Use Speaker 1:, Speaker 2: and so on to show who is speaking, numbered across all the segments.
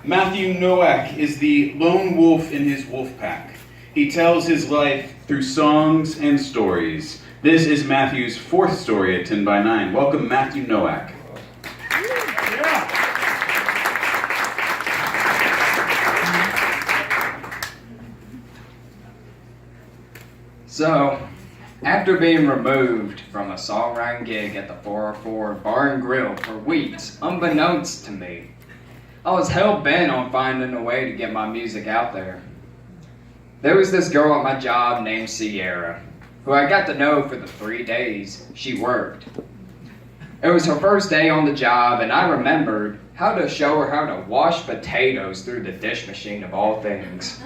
Speaker 1: Matthew Nowak is the lone wolf in his wolf pack. He tells his life through songs and stories. This is Matthew's fourth story at 10 by 9. Welcome, Matthew Nowak.
Speaker 2: So, after being removed from a songwriting gig at the 404 Bar and Grill for weeks, unbeknownst to me, I was hell-bent on finding a way to get my music out there. There was this girl at my job named Sierra, who I got to know for the 3 days she worked. It was her first day on the job, and I remembered how to show her how to wash potatoes through the dish machine of all things.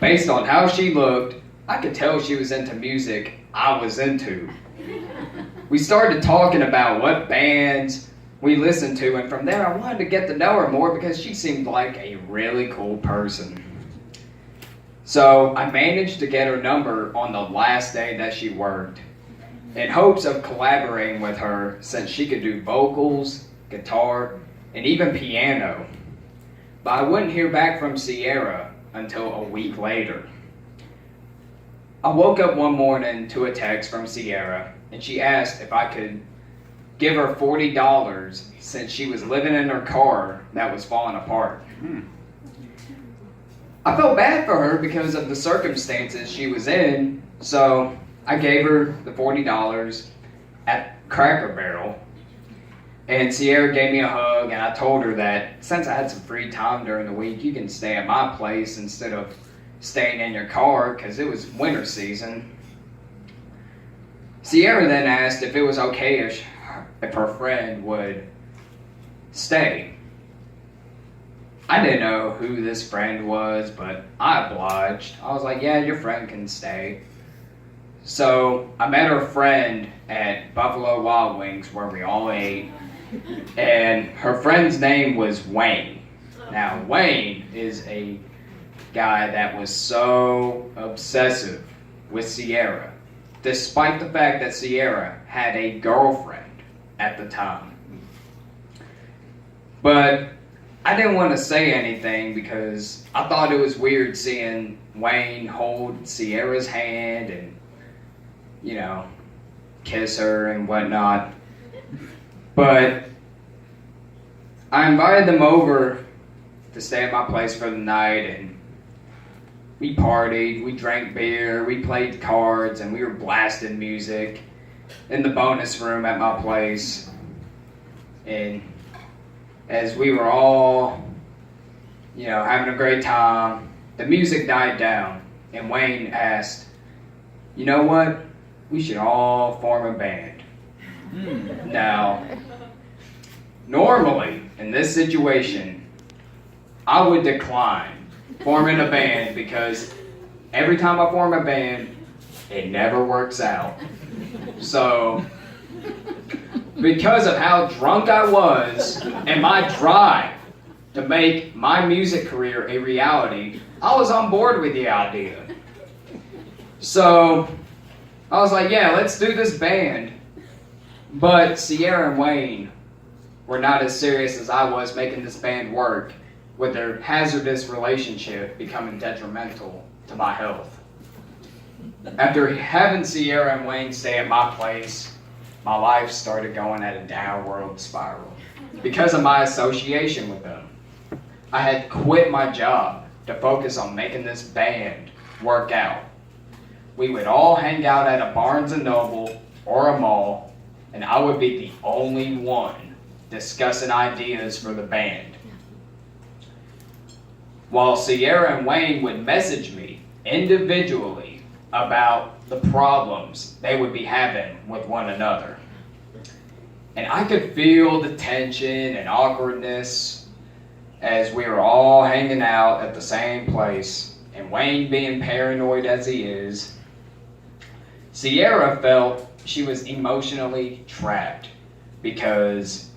Speaker 2: Based on how she looked, I could tell she was into music I was into. We started talking about what bands we listened to, and from there I wanted to get to know her more because she seemed like a really cool person. So I managed to get her number on the last day that she worked, in hopes of collaborating with her since she could do vocals, guitar, and even piano. But I wouldn't hear back from Sierra until a week later. I woke up one morning to a text from Sierra, and she asked if I could give her $40 since she was living in her car that was falling apart. I felt bad for her because of the circumstances she was in, so I gave her the $40 at Cracker Barrel. And Sierra gave me a hug, and I told her that since I had some free time during the week, you can stay at my place instead of staying in your car because it was winter season. Sierra then asked if it was okay if her friend would stay. I didn't know who this friend was, but I obliged. I was like, yeah, your friend can stay. So I met her friend at Buffalo Wild Wings where we all ate, and her friend's name was Wayne. Now, Wayne is a guy that was so obsessive with Sierra, despite the fact that Sierra had a girlfriend at the time. But I didn't want to say anything because I thought it was weird seeing Wayne hold Sierra's hand and, kiss her and whatnot. But I invited them over to stay at my place for the night, and we partied, we drank beer, we played cards, and we were blasting music in the bonus room at my place. And as we were all, having a great time, the music died down, and Wayne asked, you know what? We should all form a band. Now, normally, in this situation, I would decline forming a band because every time I form a band, it never works out. So, because of how drunk I was and my drive to make my music career a reality, I was on board with the idea. So, I was like, yeah, let's do this band. But Sierra and Wayne were not as serious as I was making this band work, with their hazardous relationship becoming detrimental to my health. After having Sierra and Wayne stay at my place, my life started going at a downward spiral because of my association with them. I had quit my job to focus on making this band work out. We would all hang out at a Barnes & Noble or a mall, and I would be the only one discussing ideas for the band. While Sierra and Wayne would message me individually about the problems they would be having with one another. And I could feel the tension and awkwardness as we were all hanging out at the same place, and Wayne being paranoid as he is, Sierra felt she was emotionally trapped because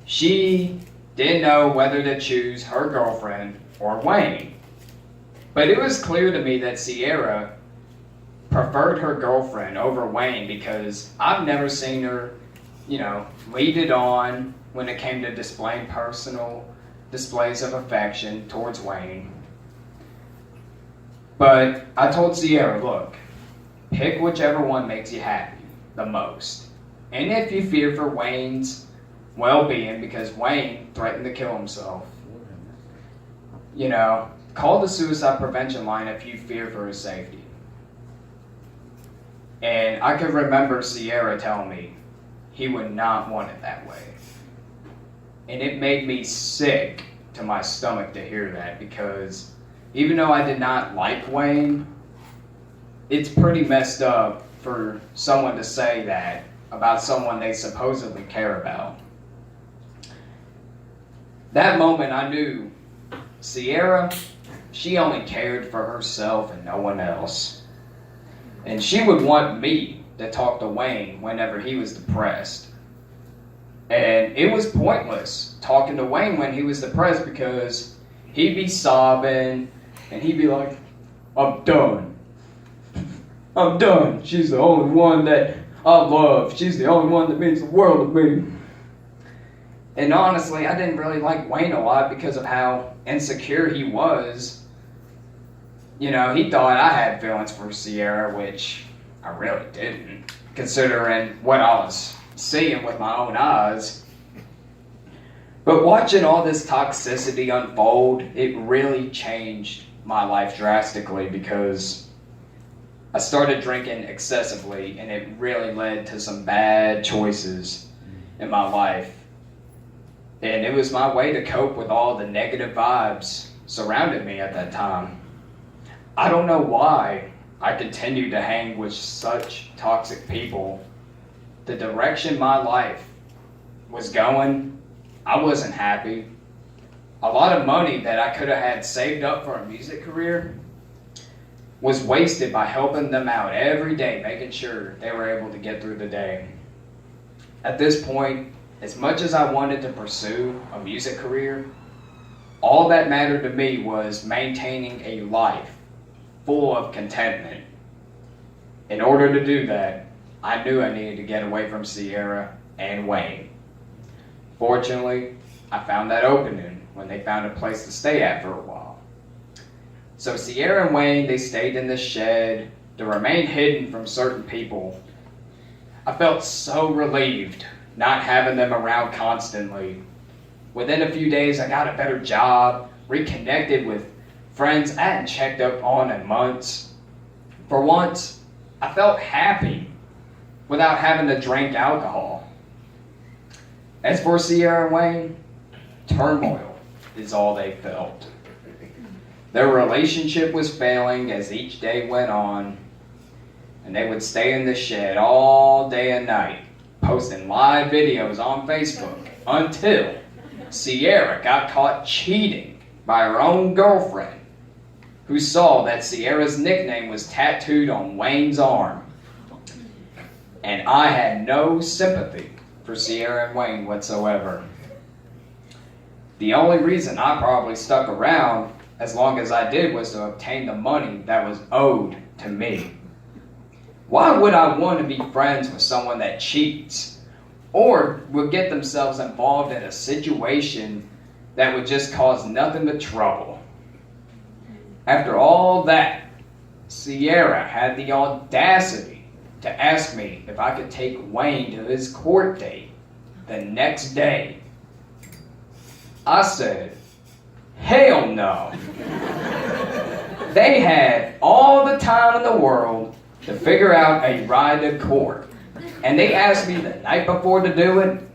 Speaker 2: she didn't know whether to choose her girlfriend or Wayne. But it was clear to me that Sierra preferred her girlfriend over Wayne because I've never seen her, lead it on when it came to displaying personal displays of affection towards Wayne. But I told Sierra, look, pick whichever one makes you happy the most. And if you fear for Wayne's well-being, because Wayne threatened to kill himself, call the suicide prevention line if you fear for his safety. And I could remember Sierra telling me he would not want it that way. And it made me sick to my stomach to hear that, because even though I did not like Wayne, it's pretty messed up for someone to say that about someone they supposedly care about. That moment I knew Sierra, she only cared for herself and no one else. And she would want me to talk to Wayne whenever he was depressed. And it was pointless talking to Wayne when he was depressed, because he'd be sobbing and he'd be like, I'm done. I'm done. She's the only one that I love. She's the only one that means the world to me. And honestly, I didn't really like Wayne a lot because of how insecure he was. He thought I had feelings for Sierra, which I really didn't, considering what I was seeing with my own eyes. But watching all this toxicity unfold, it really changed my life drastically, because I started drinking excessively, and it really led to some bad choices in my life. And it was my way to cope with all the negative vibes surrounding me at that time. I don't know why I continued to hang with such toxic people. The direction my life was going, I wasn't happy. A lot of money that I could have had saved up for a music career was wasted by helping them out every day, making sure they were able to get through the day. At this point, as much as I wanted to pursue a music career, all that mattered to me was maintaining a life full of contentment. In order to do that, I knew I needed to get away from Sierra and Wayne. Fortunately, I found that opening when they found a place to stay at for a while. So Sierra and Wayne, they stayed in the shed to remain hidden from certain people. I felt so relieved not having them around constantly. Within a few days, I got a better job, reconnected with friends I hadn't checked up on in months. For once, I felt happy without having to drink alcohol. As for Sierra and Wayne, turmoil is all they felt. Their relationship was failing as each day went on, and they would stay in the shed all day and night, posting live videos on Facebook, until Sierra got caught cheating by her own girlfriend, who saw that Sierra's nickname was tattooed on Wayne's arm. And I had no sympathy for Sierra and Wayne whatsoever. The only reason I probably stuck around as long as I did was to obtain the money that was owed to me. Why would I want to be friends with someone that cheats, or would get themselves involved in a situation that would just cause nothing but trouble? After all that, Sierra had the audacity to ask me if I could take Wayne to his court date the next day. I said, hell no. They had all the time in the world to figure out a ride to court, and they asked me the night before to do it.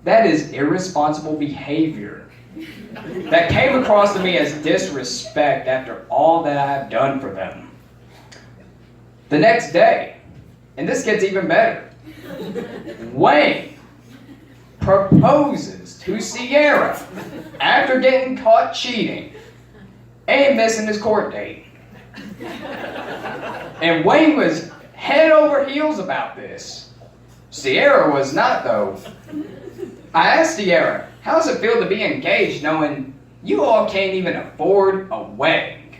Speaker 2: That is irresponsible behavior that came across to me as disrespect after all that I have done for them. The next day, and this gets even better, Wayne proposes to Sierra after getting caught cheating and missing his court date. And Wayne was head over heels about this. Sierra was not, though. I asked Sierra, how does it feel to be engaged knowing you all can't even afford a wedding?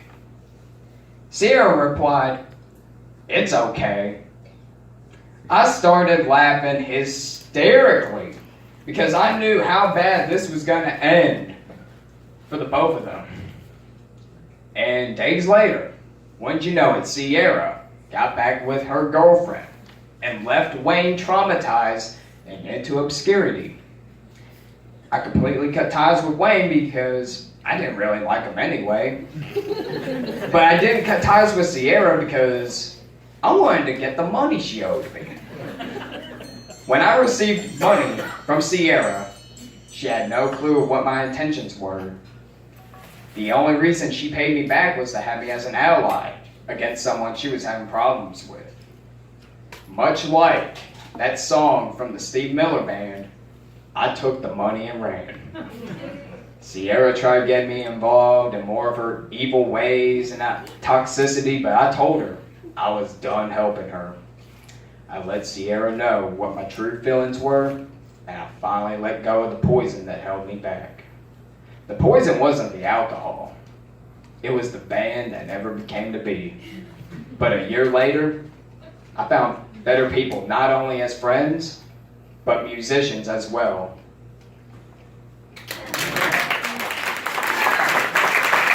Speaker 2: Sierra replied, it's okay. I started laughing hysterically because I knew how bad this was going to end for the both of them. And days later, wouldn't you know it, Sierra got back with her girlfriend and left Wayne traumatized and into obscurity. I completely cut ties with Wayne because I didn't really like him anyway. But I didn't cut ties with Sierra because I wanted to get the money she owed me. When I received money from Sierra, she had no clue of what my intentions were. The only reason she paid me back was to have me as an ally against someone she was having problems with. Much like that song from the Steve Miller Band, I took the money and ran. Sierra tried getting me involved in more of her evil ways and toxicity, but I told her I was done helping her. I let Sierra know what my true feelings were, and I finally let go of the poison that held me back. The poison wasn't the alcohol. It was the band that never became to be. But a year later, I found better people, not only as friends, but musicians as well.